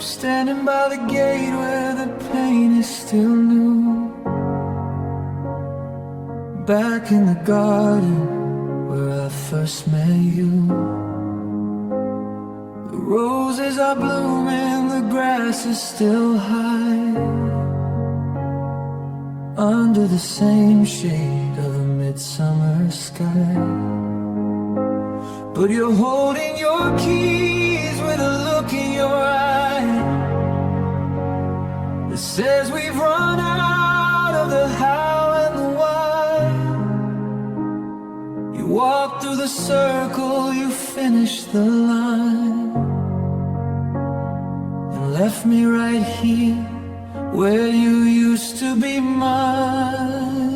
Standing by the gate where the pain is still new, back in the garden where I first met you. The roses are blooming, the grass is still high, under the same shade of a midsummer sky. But you're holding your keys with a look in your eye that says we've run out of the how and the why. You walk through the circle, you finish the line, and left me right here where you used to be mine.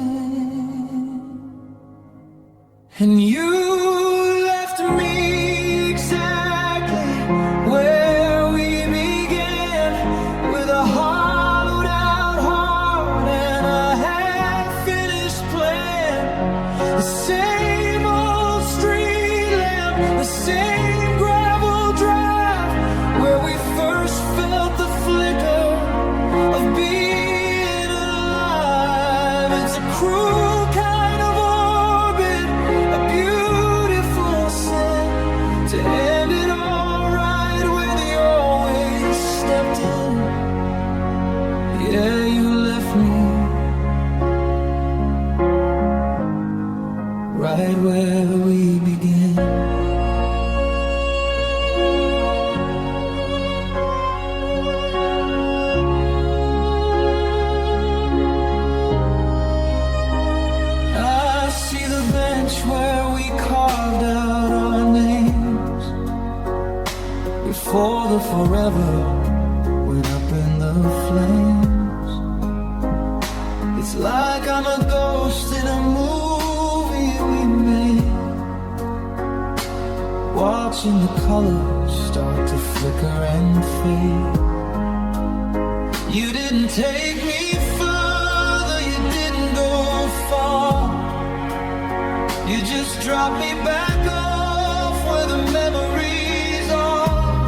And you left me exactly where we began, with a hollowed out heart and a half-finished plan. The same old street lamp, the same gravel drive, where we first felt the flicker of being alive. It's a cruel kind of orbit, a beautiful sin, to end it all right when you always stepped in. Yeah, you left me right where we began. I see the bench where we carved out our names before the forever went up in the flames. It's like I'm a ghost in a movie watching the colors start to flicker and fade. You didn't take me further, you didn't go far. You just dropped me back off where the memories are.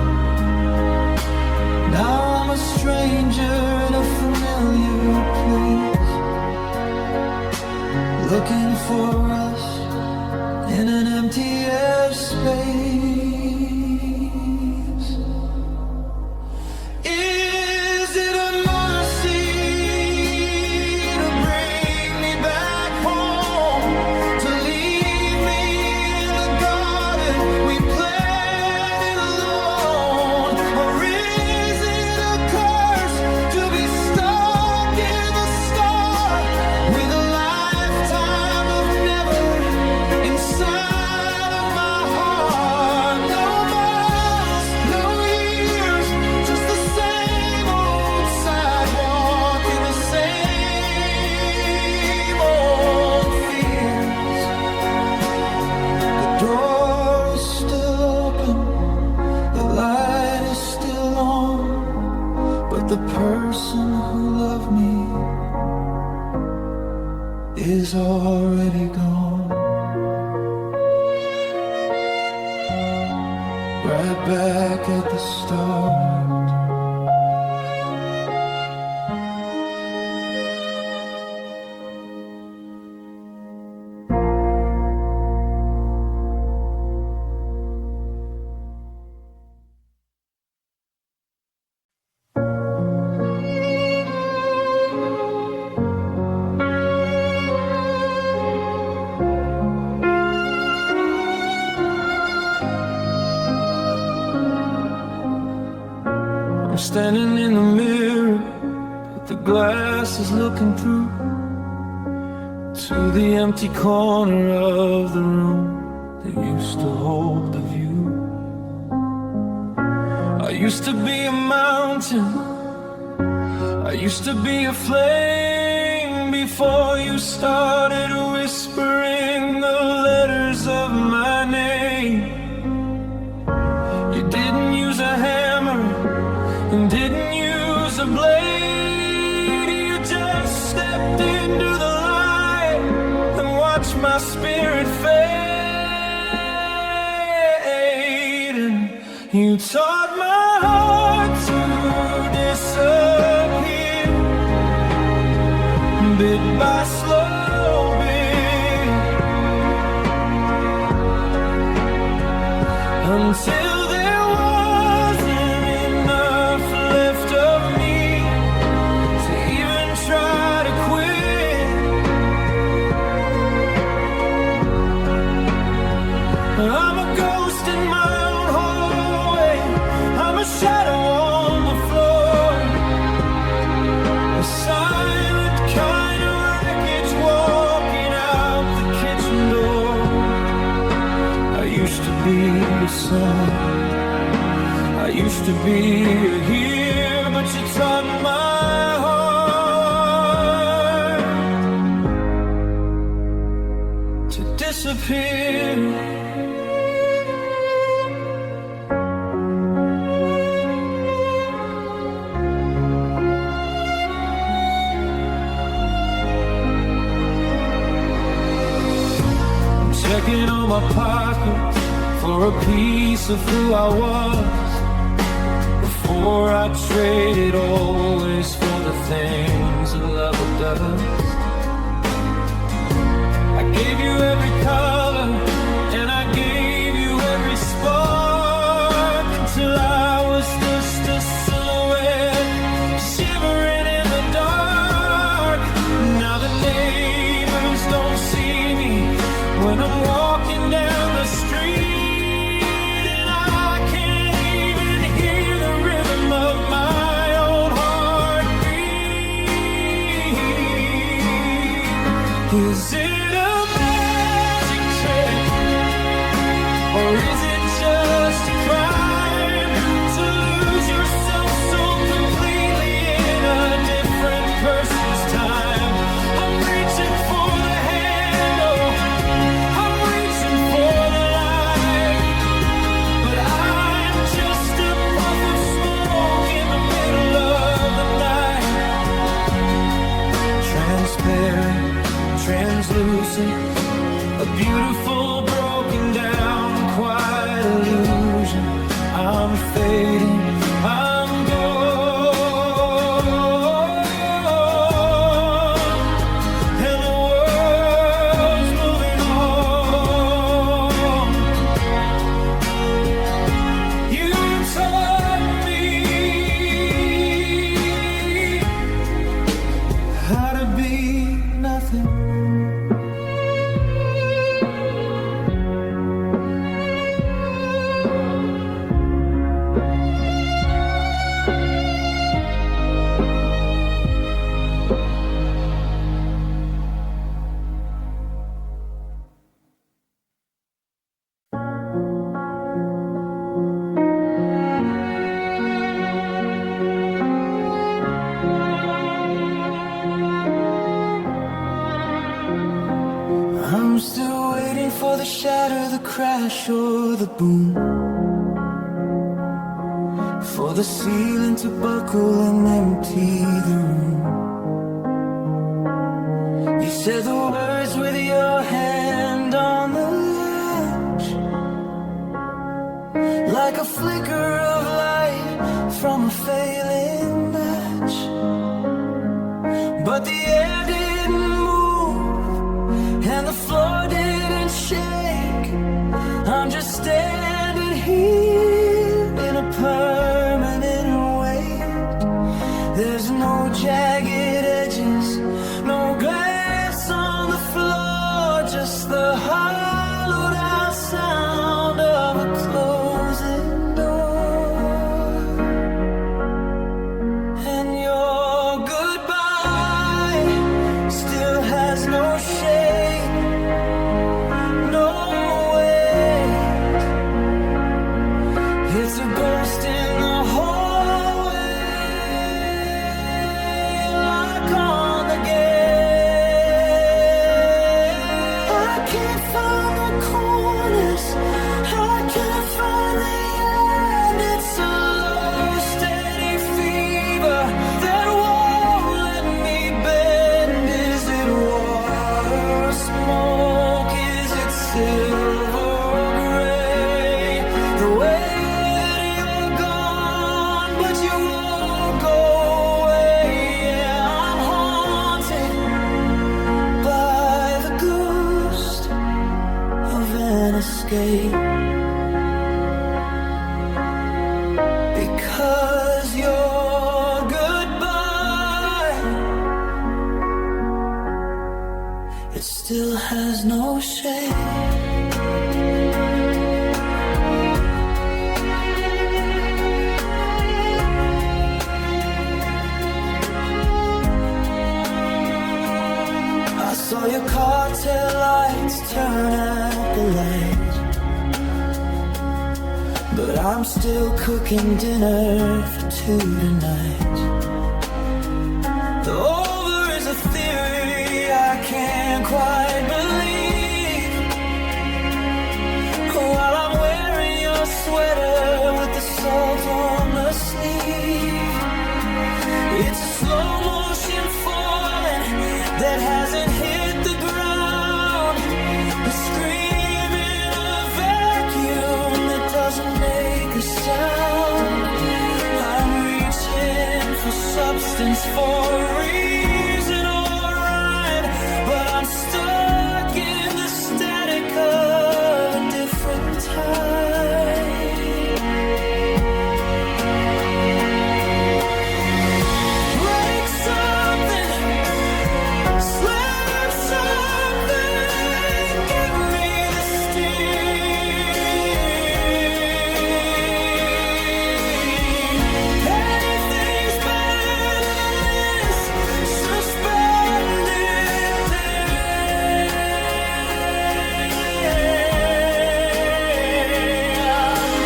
Now I'm a stranger in a familiar place, looking for us in an empty airspace. Is it a mercy to bring me back home, to leave me in the garden we planted alone? Or is it a curse to be stuck in the start with a lifetime of never inside of my heart? No miles, no years, just the same old sidewalk and the same old fears. The door is still open, the light is still on, but the person who loved me is already gone. Right back at the start. I'm standing in the mirror, but the glass is looking through to the empty corner of the room that used to hold the view. I used to be a mountain, I used to be a flame before you started whispering the letters of my name. You didn't use a hammer and didn't use a blade. You just stepped into the light and watched my spirit fade. And you taught my heart to disappear, bit by slow bit, until there wasn't enough left of me to even try to quit. I'm a ghost in my own hallway, I'm a shadow on the floor, a silent kind of wreckage walking out the kitchen door. I used to be a son, I used to be a hero, but you taught my heart to disappear. I'm checking on my pockets for a piece of who I was before I traded always for the things that love does. I gave you every color and I gave you every spark until I was just a silhouette shivering in the dark. Now the neighbors don't see me when I'm walking down the street, and I can't even hear the rhythm of my own heartbeat. Is it a magic trick, or is it just a crime to lose yourself so completely in a different person's time? I'm reaching for the handle, I'm beautiful, broken down, quiet illusion. I'm fading, I'm gone, and the world's moving on. You taught me how to be nothing. I'm still waiting for the shatter, the crash or the boom, for the ceiling to buckle and empty the room. You said the words with your hand on the latch, like a flicker of light from a failing match. But the air didn't move and the floor didn't shake. I'm just standing here in a permanent weight. There's no jagged edges, no glass on the floor, just the hollowed out sound of a closing door. And your goodbye still has no shape, no weight. It's a ghost in the hallway, like on the gate. I can't find the corners, I can't find the end. It's a low, steady fever that won't let me bend. Is it water or smoke? Is it silver or gray? The way that you're gone, but you won't go away. Yeah, I'm haunted by the ghost of an escape, because your goodbye, it still has no shape. I saw your car tail lights turn out the light, but I'm still cooking dinner for two tonight. The over is a theory I can't quite believe, while I'm wearing your sweater with the salt on the sleeve. It's a slow motion falling that hasn't hit the ground, a scream in a vacuum that doesn't make a sound. I'm reaching for substance for a reason, alright, but I'm stuck in the static of a different time. Break something, slap something, give me the steam. Anything's better than this, suspended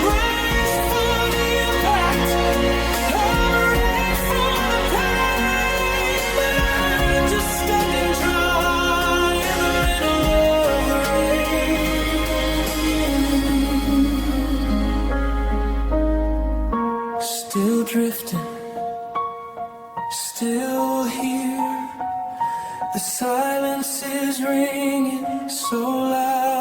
brace for the impact, hurry for the pain, but I'm just stuck and dry in the middle of the rain. Still drifting, still here. The silence is ringing so loud.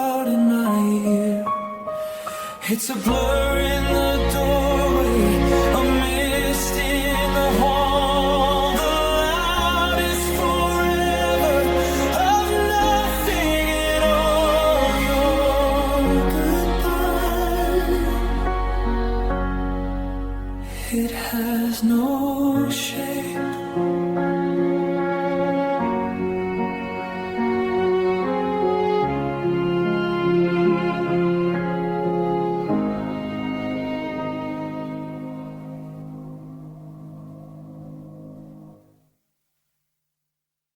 It's a blur in the